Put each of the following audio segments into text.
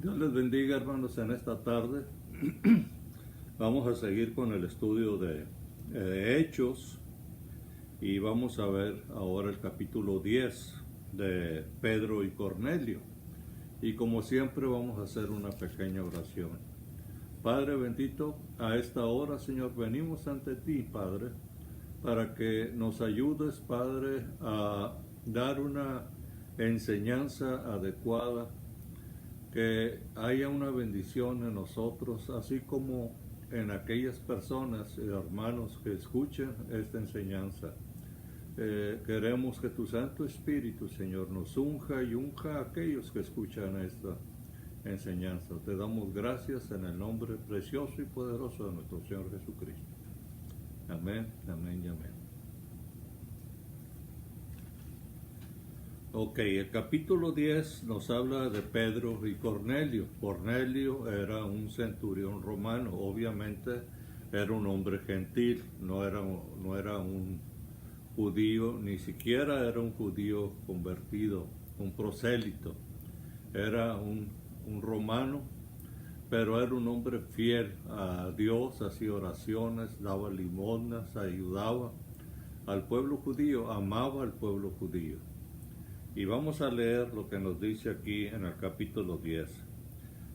Dios les bendiga, hermanos, en esta tarde. Vamos a seguir con el estudio de Hechos y vamos a ver ahora el capítulo 10 de Pedro y Cornelio. Y como siempre vamos a hacer una pequeña oración. Padre bendito, a esta hora, Señor, venimos ante ti, Padre, para que nos ayudes, Padre, a dar una enseñanza adecuada, que haya una bendición en nosotros, así como en aquellas personas y hermanos que escuchen esta enseñanza. Queremos que tu Santo Espíritu, Señor, nos unja y unja a aquellos que escuchan esta enseñanza. Te damos gracias en el nombre precioso y poderoso de nuestro Señor Jesucristo. Amén, amén y amén. Ok, el capítulo 10 nos habla de Pedro y Cornelio. Cornelio era un centurión romano, obviamente era un hombre gentil, no era un judío, ni siquiera era un judío convertido, un prosélito. Era un romano, pero era un hombre fiel a Dios, hacía oraciones, daba limosnas, ayudaba al pueblo judío, amaba al pueblo judío. Y vamos a leer lo que nos dice aquí en el capítulo 10.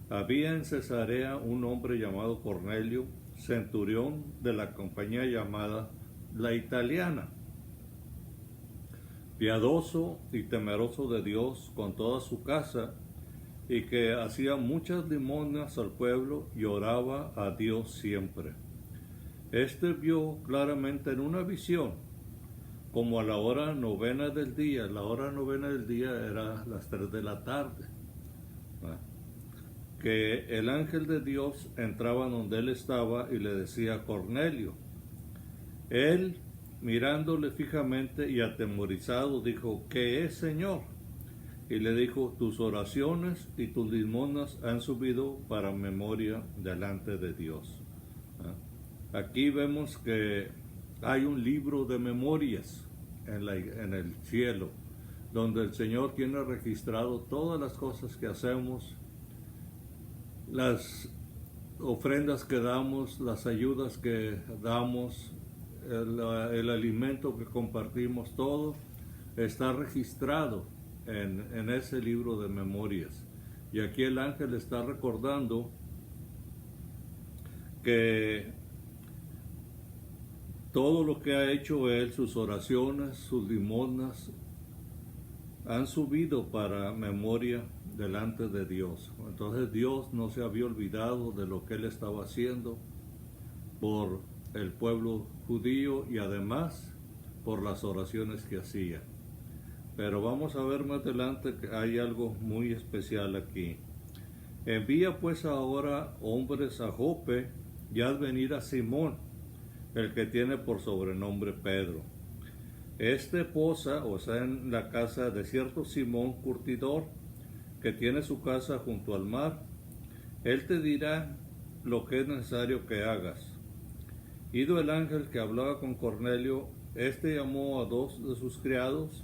Había en Cesarea un hombre llamado Cornelio, centurión de la compañía llamada La Italiana, piadoso y temeroso de Dios con toda su casa, y que hacía muchas limosnas al pueblo y oraba a Dios siempre. Este vio claramente en una visión, como a la hora novena del día. La hora novena del día era las 3 de la tarde, que el ángel de Dios entraba donde él estaba y le decía: Cornelio. Él, mirándole fijamente y atemorizado, dijo: ¿Qué es, Señor? Y le dijo: tus oraciones y tus limosnas han subido para memoria delante de Dios. Aquí vemos que hay un libro de memorias en el cielo, donde el Señor tiene registrado todas las cosas que hacemos, las ofrendas que damos, las ayudas que damos, el alimento que compartimos, todo está registrado en ese libro de memorias. Y aquí el ángel está recordando que todo lo que ha hecho él, sus oraciones, sus limosnas, han subido para memoria delante de Dios. Entonces Dios no se había olvidado de lo que él estaba haciendo por el pueblo judío y además por las oraciones que hacía. Pero vamos a ver más adelante que hay algo muy especial aquí. Envía pues ahora hombres a Jope y haz venir a Simón, el que tiene por sobrenombre Pedro. Este posa, o sea, en la casa de cierto Simón curtidor, que tiene su casa junto al mar. Él te dirá lo que es necesario que hagas. Ido el ángel que hablaba con Cornelio, este llamó a 2 de sus criados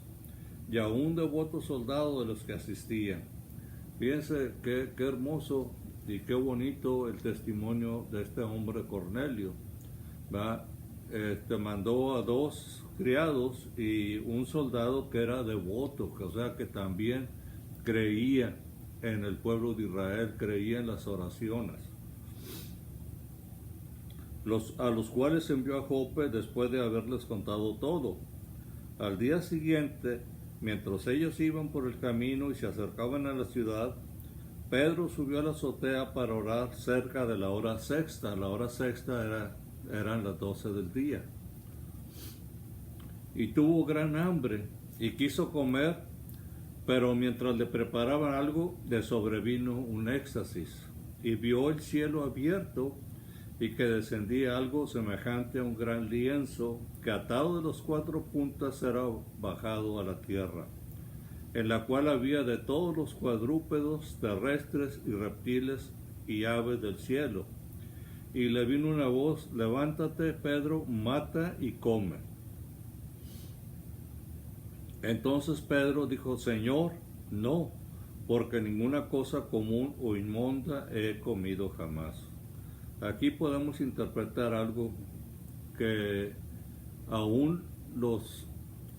y a un devoto soldado de los que asistían. Fíjense qué hermoso y qué bonito el testimonio de este hombre Cornelio. Mandó a 2 criados y un soldado que era devoto, o sea que también creía en el pueblo de Israel, creía en las oraciones, a los cuales envió a Jope después de haberles contado todo. Al día siguiente, mientras ellos iban por el camino y se acercaban a la ciudad, Pedro subió a la azotea para orar cerca de la hora sexta. La hora sexta eran las 12 del día. Y tuvo gran hambre y quiso comer, pero mientras le preparaban algo, le sobrevino un éxtasis y vio el cielo abierto y que descendía algo semejante a un gran lienzo que atado de los 4 puntas era bajado a la tierra, en la cual había de todos los cuadrúpedos terrestres y reptiles y aves del cielo. Y le vino una voz: levántate, Pedro, mata y come. Entonces Pedro dijo: Señor, no, porque ninguna cosa común o inmunda he comido jamás. Aquí podemos interpretar algo que aún los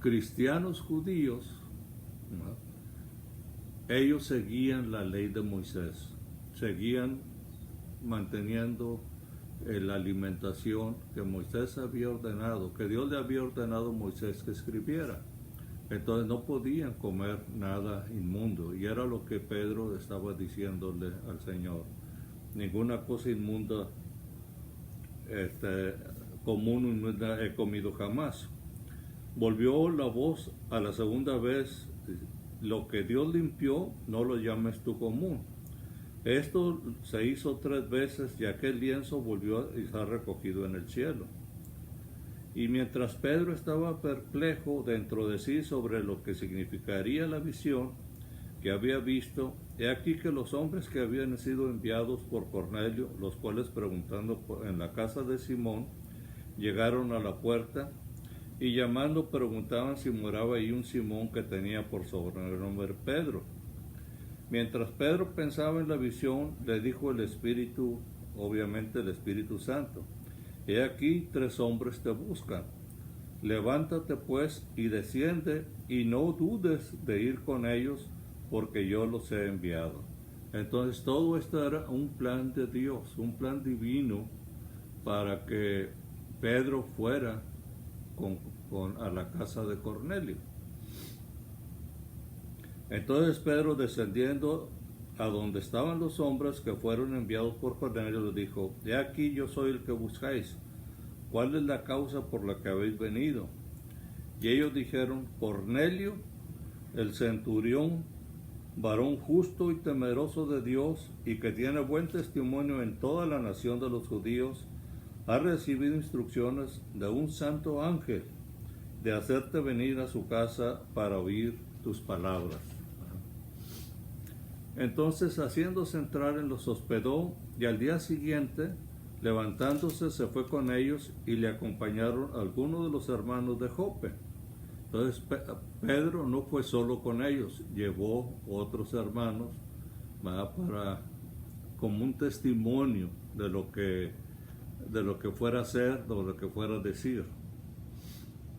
cristianos judíos, ¿no?, ellos seguían la ley de Moisés, seguían manteniendo la alimentación que Moisés había ordenado, que Dios le había ordenado a Moisés que escribiera. Entonces no podían comer nada inmundo, y era lo que Pedro estaba diciéndole al Señor. Ninguna cosa inmunda común he comido jamás. Volvió la voz a la segunda vez: lo que Dios limpió, no lo llames tú común. Esto se hizo 3 veces y aquel lienzo volvió a estar recogido en el cielo. Y mientras Pedro estaba perplejo dentro de sí sobre lo que significaría la visión que había visto, he aquí que los hombres que habían sido enviados por Cornelio, los cuales preguntando en la casa de Simón, llegaron a la puerta y llamando preguntaban si moraba ahí un Simón que tenía por sobrenombre Pedro. Mientras Pedro pensaba en la visión, le dijo el Espíritu, obviamente el Espíritu Santo: he aquí 3 hombres te buscan. Levántate pues y desciende, y no dudes de ir con ellos, porque yo los he enviado. Entonces todo esto era un plan de Dios, un plan divino para que Pedro fuera a la casa de Cornelio. Entonces Pedro, descendiendo a donde estaban los hombres que fueron enviados por Cornelio, les dijo: he aquí yo soy el que buscáis. ¿Cuál es la causa por la que habéis venido? Y ellos dijeron: Cornelio, el centurión, varón justo y temeroso de Dios, y que tiene buen testimonio en toda la nación de los judíos, ha recibido instrucciones de un santo ángel de hacerte venir a su casa para oír tus palabras. Entonces, haciéndose entrar, los hospedó, y al día siguiente, levantándose, se fue con ellos, y le acompañaron algunos de los hermanos de Jope. Entonces Pedro no fue solo con ellos, llevó otros hermanos como un testimonio de lo que fuera a hacer, de lo que fuera a decir.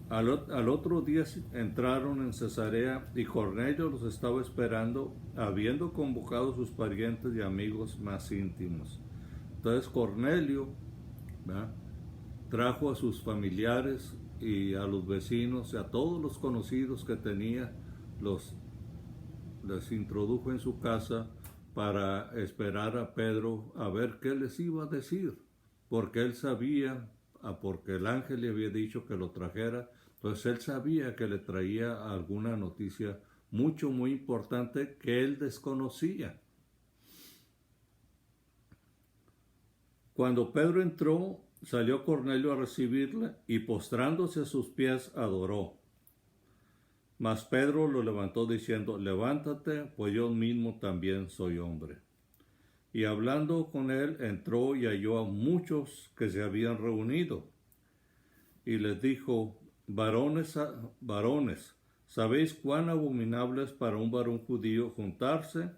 Al otro día entraron en Cesarea, y Cornelio los estaba esperando, habiendo convocado a sus parientes y amigos más íntimos. Entonces Cornelio, ¿verdad?, trajo a sus familiares y a los vecinos y a todos los conocidos que tenía, les introdujo en su casa para esperar a Pedro a ver qué les iba a decir, porque él sabía, porque el ángel le había dicho que lo trajera. Entonces él sabía que le traía alguna noticia muy importante que él desconocía. Cuando Pedro entró, salió Cornelio a recibirle, y postrándose a sus pies adoró. Mas Pedro lo levantó diciendo: levántate, pues yo mismo también soy hombre. Y hablando con él, entró y halló a muchos que se habían reunido. Y les dijo: varones, ¿sabéis cuán abominable es para un varón judío juntarse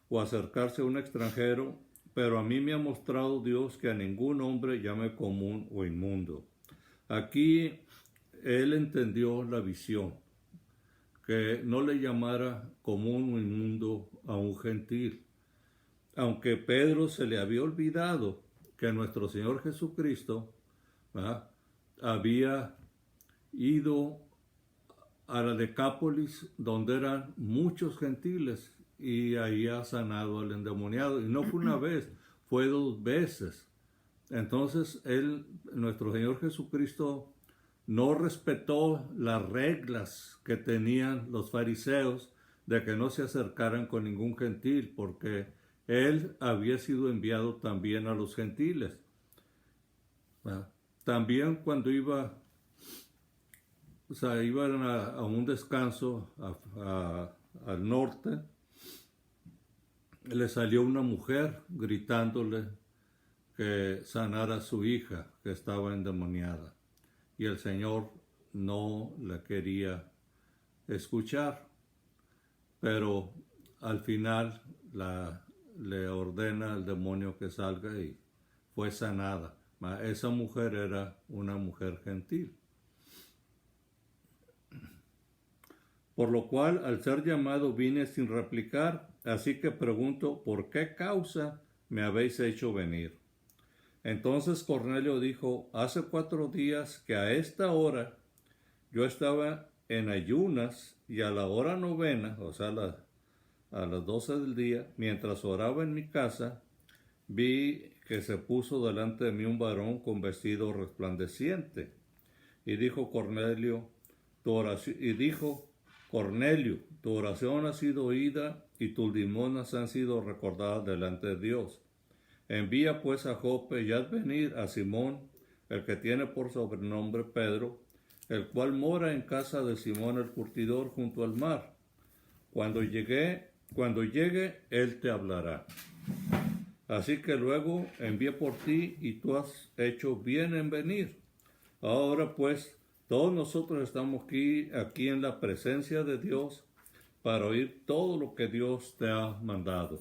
o acercarse a un extranjero? Pero a mí me ha mostrado Dios que a ningún hombre llame común o inmundo. Aquí él entendió la visión, que no le llamara común o inmundo a un gentil. Aunque Pedro se le había olvidado que nuestro Señor Jesucristo, ¿verdad?, había ido a la Decápolis, donde eran muchos gentiles, y ahí ha sanado al endemoniado. Y no fue una vez, fue 2 veces. Entonces nuestro Señor Jesucristo, no respetó las reglas que tenían los fariseos de que no se acercaran con ningún gentil, porque él había sido enviado también a los gentiles. También cuando iban a un descanso al norte, le salió una mujer gritándole que sanara a su hija, que estaba endemoniada, y el Señor no la quería escuchar. Pero al final le ordena al demonio que salga y fue sanada. Esa mujer era una mujer gentil. Por lo cual, al ser llamado, vine sin replicar, así que pregunto, ¿por qué causa me habéis hecho venir? Entonces Cornelio dijo, hace 4 días que a esta hora yo estaba en ayunas y a la hora 9, o sea, a las 12 del día, mientras oraba en mi casa, vi que se puso delante de mí un varón con vestido resplandeciente. Y dijo Cornelio, tu oración ha sido oída y tus limosnas han sido recordadas delante de Dios. Envía pues a Jope y haz venir a Simón, el que tiene por sobrenombre Pedro, el cual mora en casa de Simón el curtidor junto al mar. Cuando llegue, él te hablará. Así que luego envié por ti y tú has hecho bien en venir. Ahora pues, todos nosotros estamos aquí en la presencia de Dios para oír todo lo que Dios te ha mandado.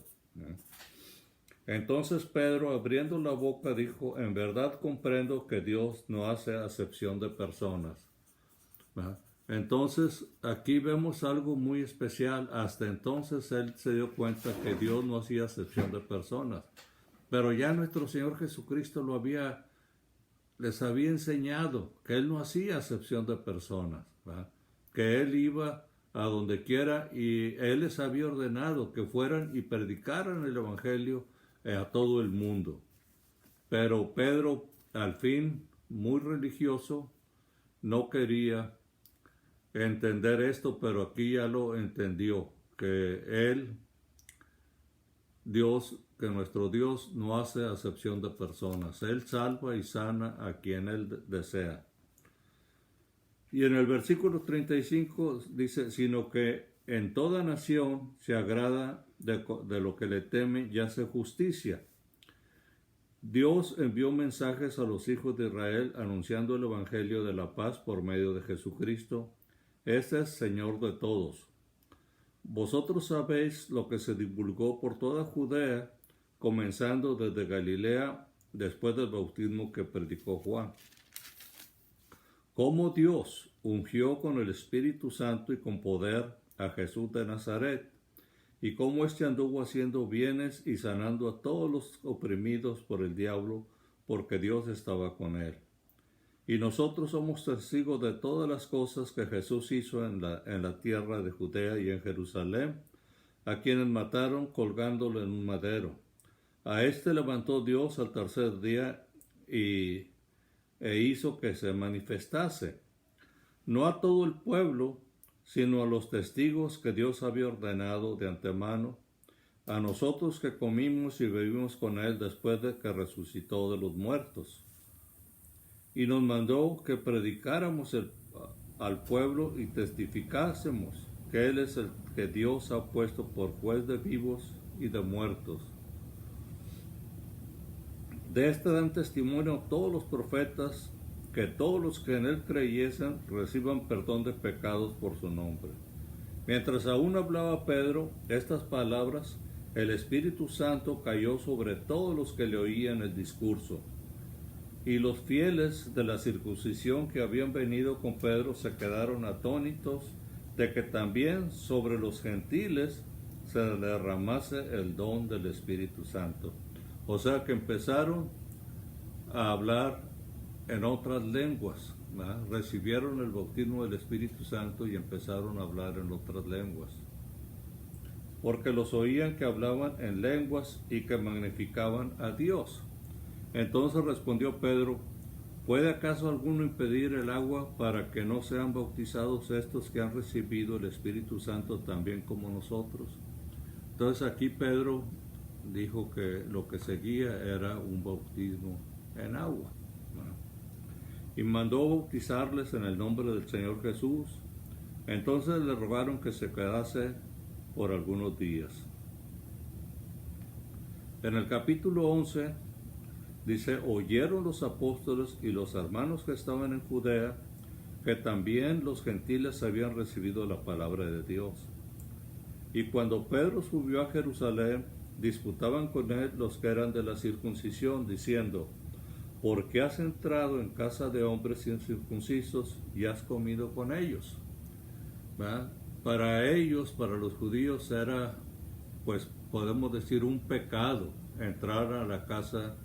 Entonces Pedro, abriendo la boca, dijo, en verdad comprendo que Dios no hace acepción de personas. Entonces, aquí vemos algo muy especial. Hasta entonces él se dio cuenta que Dios no hacía acepción de personas. Pero ya nuestro Señor Jesucristo les había enseñado que Él no hacía acepción de personas, ¿verdad? Que Él iba a donde quiera y Él les había ordenado que fueran y predicaran el Evangelio a todo el mundo. Pero Pedro, al fin, muy religioso, no quería entender esto, pero aquí ya lo entendió, que que nuestro Dios no hace acepción de personas. Él salva y sana a quien Él desea. Y en el versículo 35 dice, sino que en toda nación se agrada de lo que le teme y hace justicia. Dios envió mensajes a los hijos de Israel anunciando el Evangelio de la paz por medio de Jesucristo. Este es Señor de todos. Vosotros sabéis lo que se divulgó por toda Judea, comenzando desde Galilea, después del bautismo que predicó Juan. Cómo Dios ungió con el Espíritu Santo y con poder a Jesús de Nazaret, y cómo éste anduvo haciendo bienes y sanando a todos los oprimidos por el diablo, porque Dios estaba con él. Y nosotros somos testigos de todas las cosas que Jesús hizo en la tierra de Judea y en Jerusalén, a quienes mataron colgándolo en un madero. A este levantó Dios al tercer día e hizo que se manifestase, no a todo el pueblo, sino a los testigos que Dios había ordenado de antemano, a nosotros que comimos y bebimos con él después de que resucitó de los muertos. Y nos mandó que predicáramos al pueblo y testificásemos que Él es el que Dios ha puesto por juez de vivos y de muertos. De este dan testimonio todos los profetas, que todos los que en Él creyesen reciban perdón de pecados por su nombre. Mientras aún hablaba Pedro estas palabras, el Espíritu Santo cayó sobre todos los que le oían el discurso. Y los fieles de la circuncisión que habían venido con Pedro se quedaron atónitos de que también sobre los gentiles se derramase el don del Espíritu Santo. O sea que empezaron a hablar en otras lenguas, ¿verdad? Recibieron el bautismo del Espíritu Santo y empezaron a hablar en otras lenguas. Porque los oían que hablaban en lenguas y que magnificaban a Dios. Entonces respondió Pedro, ¿puede acaso alguno impedir el agua para que no sean bautizados estos que han recibido el Espíritu Santo también como nosotros? Entonces aquí Pedro dijo que lo que seguía era un bautismo en agua. Y mandó bautizarles en el nombre del Señor Jesús. Entonces le rogaron que se quedase por algunos días. En el capítulo 11 dice, oyeron los apóstoles y los hermanos que estaban en Judea que también los gentiles habían recibido la palabra de Dios. Y cuando Pedro subió a Jerusalén, disputaban con él los que eran de la circuncisión, diciendo: ¿por qué has entrado en casa de hombres incircuncisos y has comido con ellos? ¿Verdad? Para ellos, para los judíos, era, pues podemos decir, un pecado entrar a la casa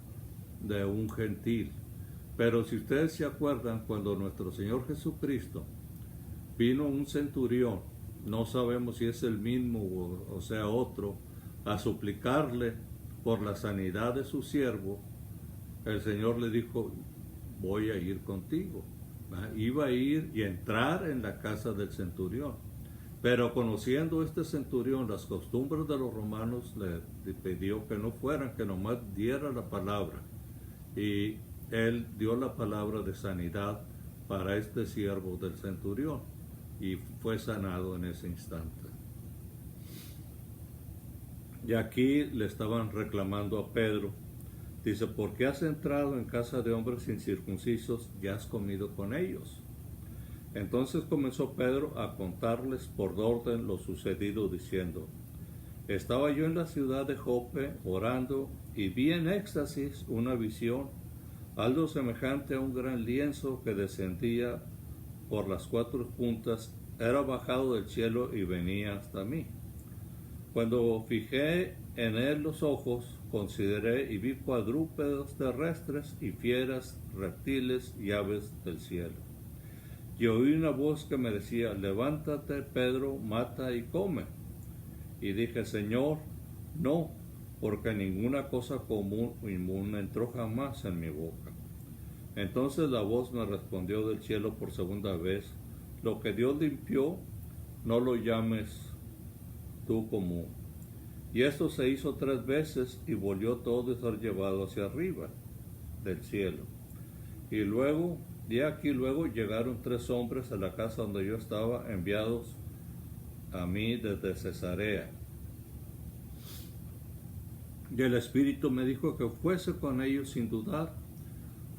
de un gentil. Pero si ustedes se acuerdan, cuando nuestro Señor Jesucristo vino un centurión, no sabemos si es el mismo o sea otro, a suplicarle por la sanidad de su siervo, el Señor le dijo: voy a ir contigo. Iba a ir y entrar en la casa del centurión. Pero conociendo este centurión las costumbres de los romanos, le pidió que no fueran, que nomás diera la palabra. Y él dio la palabra de sanidad para este siervo del centurión y fue sanado en ese instante. Y aquí le estaban reclamando a Pedro. Dice: ¿por qué has entrado en casa de hombres incircuncisos y has comido con ellos? Entonces comenzó Pedro a contarles por orden lo sucedido, diciendo: estaba yo en la ciudad de Jope orando y vi en éxtasis una visión, algo semejante a un gran lienzo que descendía por las cuatro puntas, era bajado del cielo y venía hasta mí. Cuando fijé en él los ojos, consideré y vi cuadrúpedos terrestres y fieras, reptiles y aves del cielo. Y oí una voz que me decía: levántate, Pedro, mata y come. Y dije: Señor, no, porque ninguna cosa común o inmunda entró jamás en mi boca. Entonces la voz me respondió del cielo por segunda vez: lo que Dios limpió, no lo llames tú común. Y esto se hizo 3 veces y volvió todo a ser llevado hacia arriba del cielo. Y luego, luego llegaron 3 hombres a la casa donde yo estaba, enviados a mí desde Cesarea. Y el Espíritu me dijo que fuese con ellos sin dudar.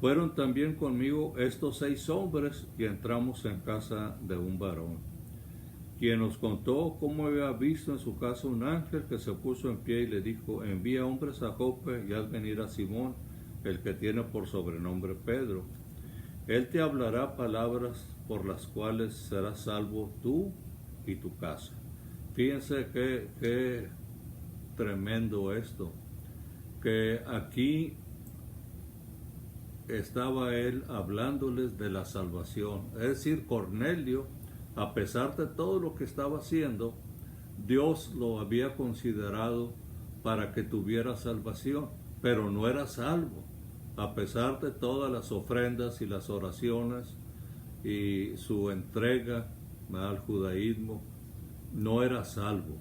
Fueron también conmigo estos 6 hombres y entramos en casa de un varón, quien nos contó cómo había visto en su casa un ángel que se puso en pie y le dijo: envía hombres a Jope y haz venir a Simón, el que tiene por sobrenombre Pedro. Él te hablará palabras por las cuales serás salvo tú y tu casa. Fíjense qué tremendo esto, que aquí estaba él hablándoles de la salvación. Es decir, Cornelio, a pesar de todo lo que estaba haciendo, Dios lo había considerado para que tuviera salvación, pero no era salvo. A pesar de todas las ofrendas y las oraciones y su entrega al judaísmo, no era salvo.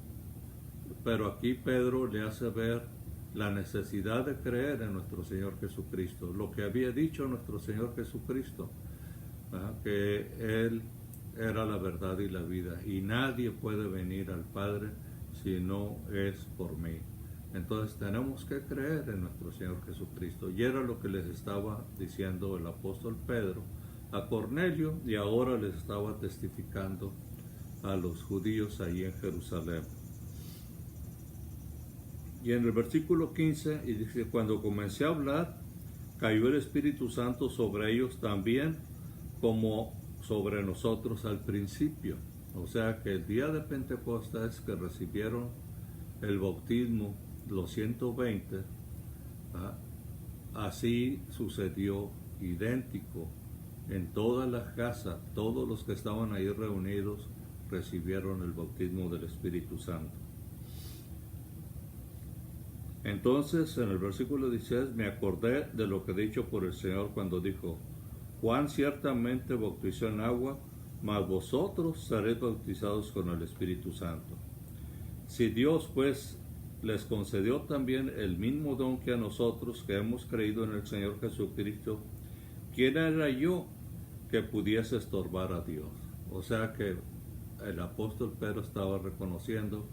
Pero aquí Pedro le hace ver la necesidad de creer en nuestro Señor Jesucristo, lo que había dicho nuestro Señor Jesucristo, que Él era la verdad y la vida, y nadie puede venir al Padre si no es por mí. Entonces tenemos que creer en nuestro Señor Jesucristo, y era lo que les estaba diciendo el apóstol Pedro a Cornelio, y ahora les estaba testificando a los judíos ahí en Jerusalén. Y en el versículo 15, y dice: cuando comencé a hablar, cayó el Espíritu Santo sobre ellos también, como sobre nosotros al principio. O sea que el día de Pentecostés, que recibieron el bautismo los 120, así sucedió idéntico en todas las casas. Todos los que estaban ahí reunidos recibieron el bautismo del Espíritu Santo. Entonces, en el versículo 16, me acordé de lo que he dicho por el Señor cuando dijo: Juan ciertamente bautizó en agua, mas vosotros seréis bautizados con el Espíritu Santo. Si Dios, pues, les concedió también el mismo don que a nosotros, que hemos creído en el Señor Jesucristo, ¿quién era yo que pudiese estorbar a Dios? O sea que el apóstol Pedro estaba reconociendo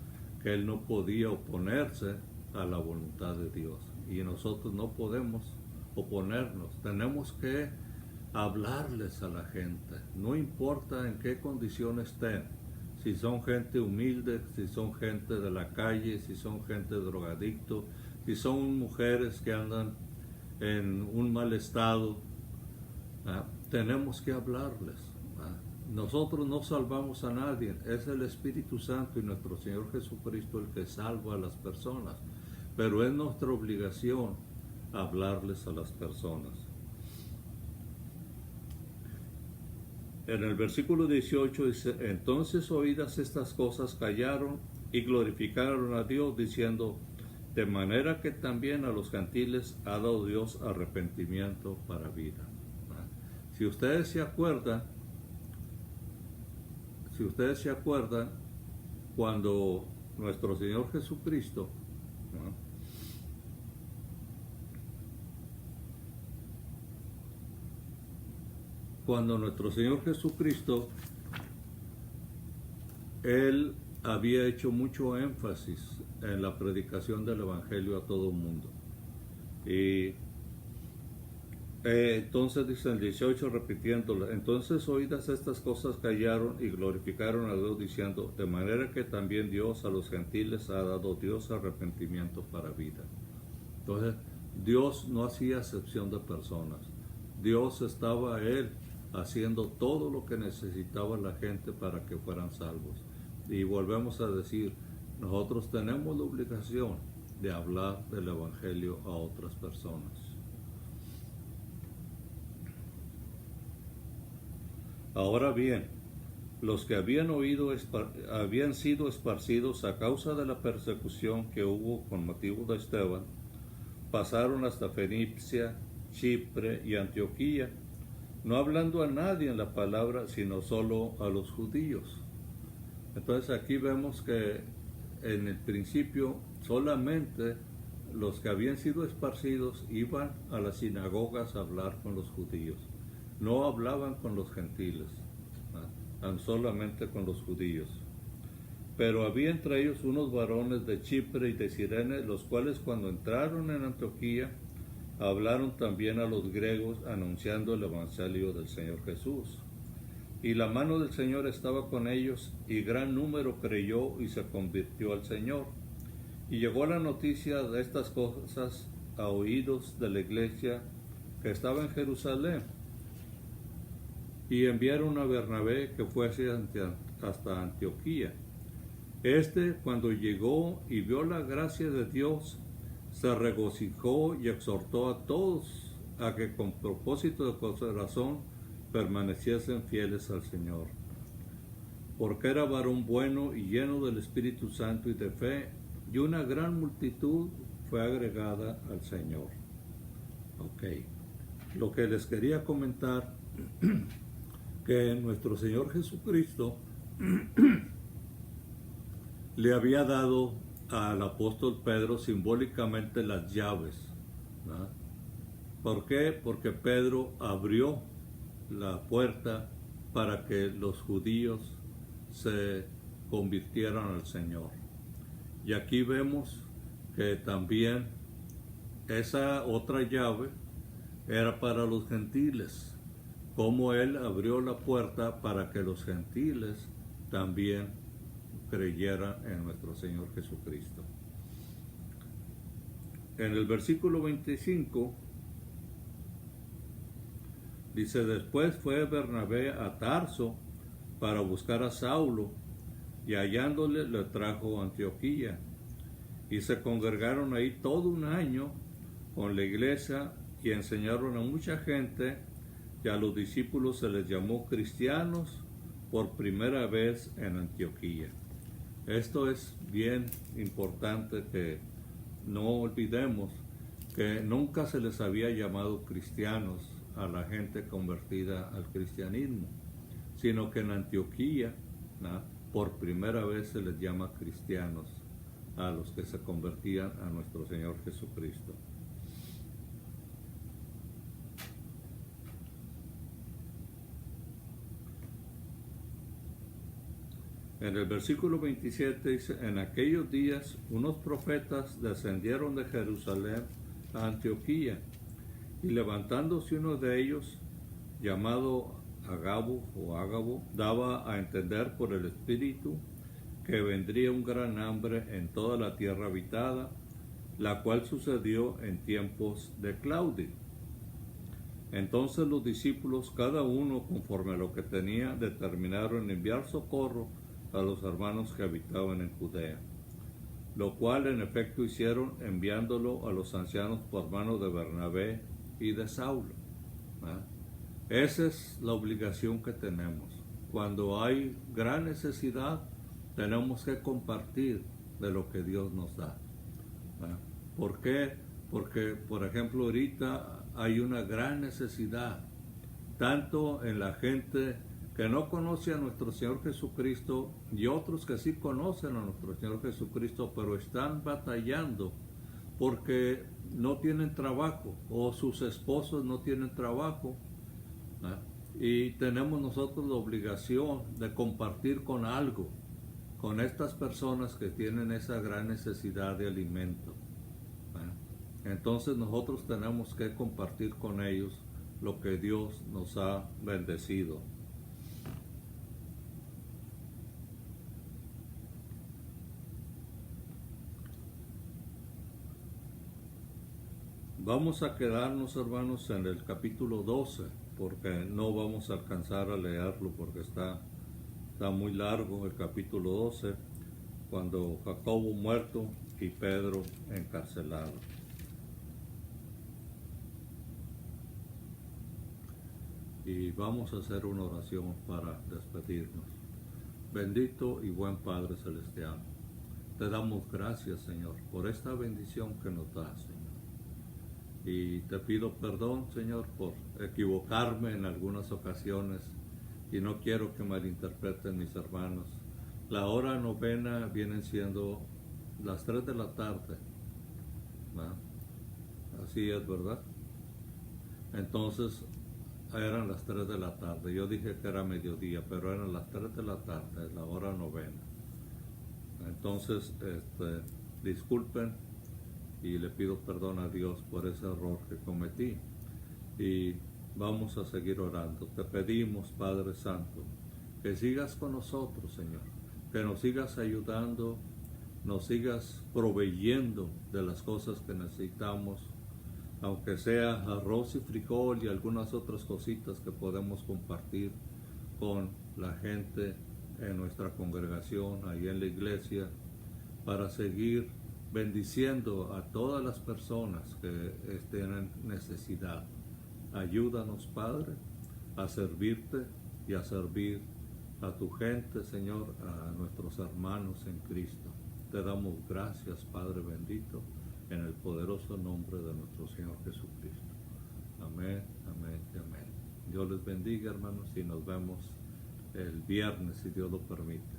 que él no podía oponerse a la voluntad de Dios, y nosotros no podemos oponernos. Tenemos que hablarles a la gente, no importa en qué condición estén. si son gente humilde, si son gente de la calle, si son gente drogadicto, si son mujeres que andan en un mal estado, tenemos que hablarles. Nosotros no salvamos a nadie, es el Espíritu Santo y nuestro Señor Jesucristo el que salva a las personas, pero es nuestra obligación hablarles a las personas. En el versículo 18 dice: entonces oídas estas cosas callaron y glorificaron a Dios, diciendo: de manera que también a los gentiles ha dado Dios arrepentimiento para vida. Si ustedes se acuerdan, cuando nuestro Señor Jesucristo, Él había hecho mucho énfasis en la predicación del Evangelio a todo el mundo. Y entonces dice el 18, repitiéndolo: entonces oídas estas cosas callaron y glorificaron a Dios, diciendo: de manera que también Dios a los gentiles ha dado Dios arrepentimiento para vida. Entonces Dios no hacía excepción de personas. Dios estaba Él haciendo todo lo que necesitaba la gente para que fueran salvos. Y volvemos a decir, nosotros tenemos la obligación de hablar del Evangelio a otras personas. Ahora bien, los que habían sido esparcidos a causa de la persecución que hubo con motivo de Esteban, pasaron hasta Fenicia, Chipre y Antioquía, no hablando a nadie en la palabra, sino solo a los judíos. Entonces aquí vemos que en el principio solamente los que habían sido esparcidos iban a las sinagogas a hablar con los judíos. No hablaban con los gentiles, solamente con los judíos. Pero había entre ellos unos varones de Chipre y de Cirene, los cuales cuando entraron en Antioquía, hablaron también a los griegos, anunciando el Evangelio del Señor Jesús. Y la mano del Señor estaba con ellos, y gran número creyó y se convirtió al Señor. Y llegó la noticia de estas cosas a oídos de la iglesia que estaba en Jerusalén. Y enviaron a Bernabé que fuese hasta Antioquía. Cuando llegó y vio la gracia de Dios, se regocijó y exhortó a todos a que con propósito de corazón permaneciesen fieles al Señor. Porque era varón bueno y lleno del Espíritu Santo y de fe, y una gran multitud fue agregada al Señor. Lo que les quería comentar, que nuestro Señor Jesucristo le había dado al apóstol Pedro simbólicamente las llaves. ¿Por qué? Porque Pedro abrió la puerta para que los judíos se convirtieran al Señor. Y aquí vemos que también esa otra llave era para los gentiles, como Él abrió la puerta para que los gentiles también creyeran en nuestro Señor Jesucristo. En el versículo 25 dice: después fue Bernabé a Tarso para buscar a Saulo, y hallándole le trajo a Antioquía. Y se congregaron ahí todo un año con la iglesia y enseñaron a mucha gente, y a los discípulos se les llamó cristianos por primera vez en Antioquía. Esto es bien importante que no olvidemos que nunca se les había llamado cristianos a la gente convertida al cristianismo, sino que en Antioquía, por primera vez se les llama cristianos a los que se convertían a nuestro Señor Jesucristo. En el versículo 27 dice: en aquellos días unos profetas descendieron de Jerusalén a Antioquía, y levantándose uno de ellos, llamado Ágabo daba a entender por el Espíritu que vendría un gran hambre en toda la tierra habitada, la cual sucedió en tiempos de Claudio. Entonces los discípulos, cada uno conforme a lo que tenía, determinaron enviar socorro a los hermanos que habitaban en Judea, lo cual en efecto hicieron, enviándolo a los ancianos por mano de Bernabé y de Saulo. Esa es la obligación que tenemos. Cuando hay gran necesidad, tenemos que compartir de lo que Dios nos da. ¿Por qué? Porque, por ejemplo, ahorita hay una gran necesidad, tanto en la gente que no conoce a nuestro Señor Jesucristo y otros que sí conocen a nuestro Señor Jesucristo, pero están batallando porque no tienen trabajo o sus esposos no tienen trabajo. Y tenemos nosotros la obligación de compartir con algo, con estas personas que tienen esa gran necesidad de alimento. Entonces nosotros tenemos que compartir con ellos lo que Dios nos ha bendecido. Vamos a quedarnos, hermanos, en el capítulo 12, porque no vamos a alcanzar a leerlo porque está muy largo el capítulo 12, cuando Jacobo muerto y Pedro encarcelado. Y vamos a hacer una oración para despedirnos. Bendito y buen Padre Celestial, te damos gracias, Señor, por esta bendición que nos das, Señor. Y te pido perdón, Señor, por equivocarme en algunas ocasiones y no quiero que malinterpreten mis hermanos. La hora novena vienen siendo las 3 de la tarde. Así es, ¿verdad? Entonces eran las 3 de la tarde. Yo dije que era mediodía, pero eran las 3 de la tarde, la hora novena. Entonces, disculpen y le pido perdón a Dios por ese error que cometí. Y vamos a seguir orando. Te pedimos, Padre Santo, que sigas con nosotros, Señor, que nos sigas ayudando, nos sigas proveyendo de las cosas que necesitamos, aunque sea arroz y frijol y algunas otras cositas que podemos compartir con la gente en nuestra congregación, ahí en la iglesia, para seguir bendiciendo a todas las personas que estén en necesidad. Ayúdanos, Padre, a servirte y a servir a tu gente, Señor, a nuestros hermanos en Cristo. Te damos gracias, Padre bendito, en el poderoso nombre de nuestro Señor Jesucristo. Amén, amén y amén. Dios les bendiga, hermanos, y nos vemos el viernes, si Dios lo permite.